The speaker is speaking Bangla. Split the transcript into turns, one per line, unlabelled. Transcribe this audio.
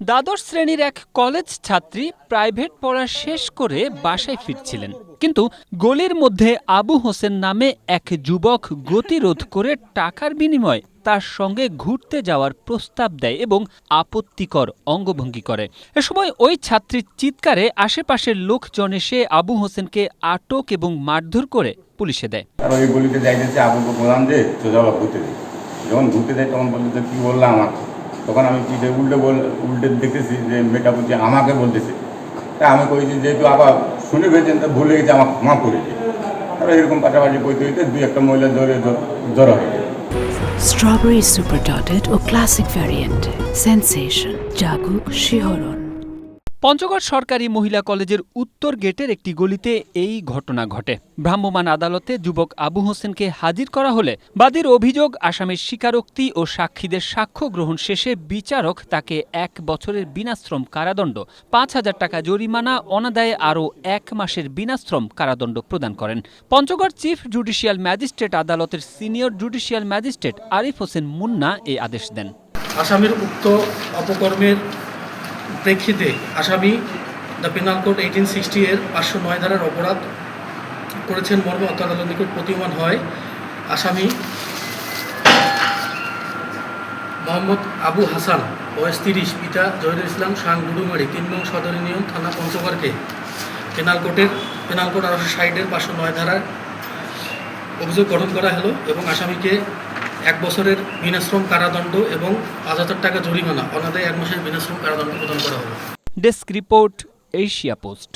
দ্বাদশ শ্রেণীর এক কলেজ ছাত্রী প্রাইভেট পড়া শেষ করে বাসায় ফিরছিলেন, কিন্তু গলির মধ্যে আবু হোসেন নামে এক যুবক গতিরোধ করে টাকার বিনিময়ে তার সঙ্গে ঘুরতে যাওয়ার প্রস্তাব দেয় এবং আপত্তিকর অঙ্গভঙ্গি করে। এ সময় ওই ছাত্রীর চিৎকারে আশেপাশের লোকজন এসে আবু হোসেনকে আটক এবং মারধর করে পুলিশে দেয়।
ওই গলিতে যাইতেছে, আবুকে বললাম যে সোজা ঘুরতে দিই। যখন ঘুরতে যাই তখন বলতে কি বললাম আমার, তখন আমি পিঠে উল্টে দেখতেছি যে মেয়েটা বলছে আমাকে বলতেছে। তা আমি কইছি যেহেতু আবার শুনে ফেলছেন তা ভুলে গেছে, আমার ক্ষমা করে দিই। তারপরে এরকম পাশাপাশি বইতে হইতে দুই একটা মহিলা জড়ো হয়ে যায়।
স্ট্রবেরি সুপার ডটেড ও ক্লাসিক ভ্যারিয়েন্ট সেন্সেশন জাগুক শিহরণ।
পঞ্চগড় সরকারি মহিলা কলেজের উত্তর গেটের একটি গলিতে এই ঘটনা ঘটে। ভ্রাম্যমাণ আদালতে যুবক আবু হোসেনকে হাজির করা হলে বাদীর অভিযোগ, আসামির স্বীকারোক্তি ও সাক্ষীদের সাক্ষ্য গ্রহণ শেষে বিচারক তাকে 1 বছরের বিনাশ্রম কারাদণ্ড, 5,000 টাকা জরিমানা, অনাদায়ে আরও 1 মাসের বিনাশ্রম কারাদণ্ড প্রদান করেন। পঞ্চগড় চিফ জুডিশিয়াল ম্যাজিস্ট্রেট আদালতের senior judicial magistrate Arif Hossain Munna এই আদেশ দেন।
আসামির উক্ত অপকর্মের প্রেক্ষিতে আসামি দ্য পেনাল কোড 1860 এর 509 ধারার অপরাধ করেছেন মর্মে অত্র আদালত নিকট প্রতীয়মান হয়। আসামি মোহাম্মদ আবু হাসান, বয়স 30, পিতা জহিরুল ইসলাম, সাং ডুডুমারি, 3 নং সদর ইউনিয়ন, থানা পঞ্চগড়কে পেনাল কোড 1860 এর 509 ধারার অভিযোগ গঠন করা হলো এবং আসামিকে 1 বছরের বিনাশ্রম কারাদণ্ড এবং 5,000 টাকা জরিমানা, অনাদায়ে 1 মাসের বিনাশ্রম কারাদণ্ড প্রদান করা হলো।
Desk report, Asia post.